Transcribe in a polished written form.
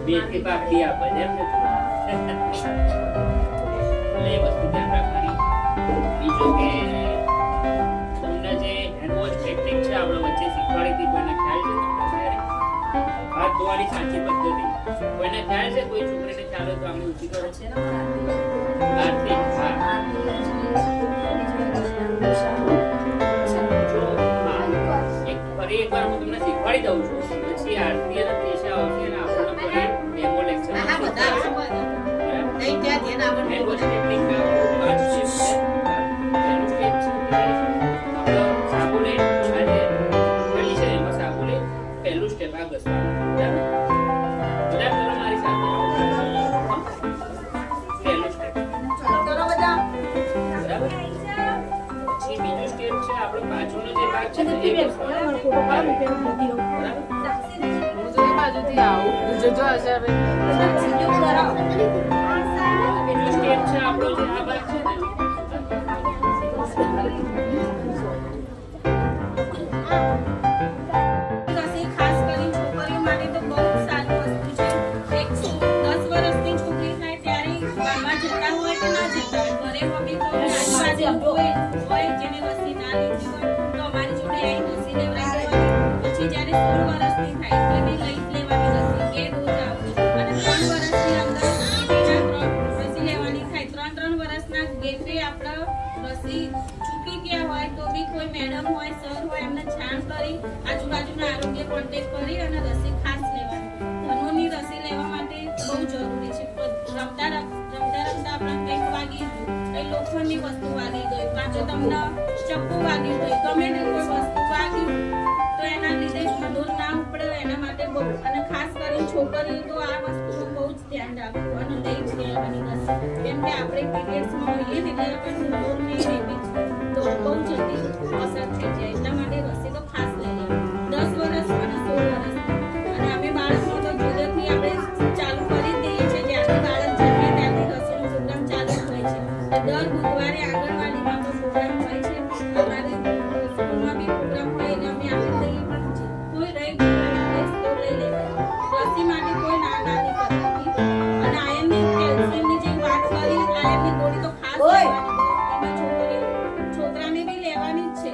બેથી બાકી આપે છે એમ ને એટલે એ વસ્તુ ધ્યાન રાખવાની. બીજું કે તમને જે હેન્ડવોશ ટેકનિક છે આપણે વચ્ચે શીખવાડી હતી, કોઈને ખ્યાલ છે તમને ત્યારે? હાથ ધોવાની સાચી પદ્ધતિ કોઈને ખ્યાલ છે? કોઈ છોકરીને ખ્યાલ હોય તો આમ ઊંચી કરો છે ને આરતી. હા ફરી એકવાર હું તમને શીખવાડી દઉં છું, પછી આરતી અને તેશા આવશે અને આપણને ફરી ડેમો લેક્ચર હેન્ડવોશ ટેકનિક પાંચ સ્ટેપ છે. પહેલું સ્ટેપ છે કે આપણે સાબુને આજે ગળી છે એમાં સાબુને પહેલું સ્ટેપ આ ઘસવાનું. બરાબર? બધા કરો મારી સાથે. પહેલું સ્ટેપ કરો બધા. બરાબર? પછી બીજું સ્ટેપ છે આપણો બાજુનો જે ભાગ છે ને એ ઘસવાનો. બરાબર? હું તો એ બાજુથી આવું જોજો હશે હવે. બીજું સ્ટેપ છે આપણો જે આ ભાગ છે ને રસી ખાસ કરીને છોકરીઓ માટે તો બહુ સારી વસ્તુ છે. 10 વર્ષની છોકરી થાય ત્યારે ગામમાં જતા હોય કે ના જતા હોય, ઘરે મમ્મી તો આજુબાજુ હોય જેને રસી ના લીધી હોય તો અમારી જોડે આવી રસી લેવડાવી દેવાની. પછી જ્યારે 16 વર્ષની થાય તો એને લઈ લેવાની રસી, 2 ડોઝ આવે. અને 3 વર્ષની અંદર બીજા 3 રસી લેવાની થાય. 3 વર્ષના ગેપે આપણે રસી ચૂકી ગયા હોય તો બી કોઈ મેડમ હોય સર હોય એમને જાણ કરી આજુબાજુના આરોગ્ય કોન્ટેક્ટ કરી અને રસી ખાસ લેવાની. ધનુની રસી લેવા માટે બહુ જરૂરી છે. રમતા રમતા આપણે કંઈક વાગી ગયું, કંઈ લોખંડની વસ્તુ વાગી ગઈ, કાં તો તમને ચપ્પુ વાગી ગઈ, ગમે તે કોઈ વસ્તુ વાગ્યું તો એના લીધે ધૂળ ના ઉપડે એના માટે બહુ. અને ખાસ કરીને છોકરીઓ તો આ વસ્તુનું બહુ જ ધ્યાન રાખવું અને લઈ જ લેવાની રસી. કેમ કે આપણે પીરિયડ્સમાં હોઈએ ને ત્યારે આપણે ધૂળ નહીં લેવી તો બહુ જલ્દી અસર થઈ જાય. એટલા માટે રસી તો ખાસ લઈ લેવી. 10 વર્ષ અને 16 વર્ષ. અને અમે બાળકો તો જુદેથી આપણે ચાલુ કરી દઈએ છીએ. જ્યારથી બાળક જન્મે ત્યારથી રસીનો પ્રોગ્રામ ચાલુ હોય છે. દર બુધવારે આંગણવાડીમાં તો પ્રોગ્રામ હોય છે. અમારી સ્કૂલમાં બી પ્રોગ્રામ હોય એટલે અમે આપી દઈએ પણ છે. કોઈ રહી ગયું તો લઈ લેવાય. રસી માટે કોઈ ના નાની કરવાની. અને આયર્નની કેલ્શિયમની જે વાત કરી, આયર્નની ગોળી તો ખાસ લેવાની. એમાં છોકરાને બી લેવાની જ છે.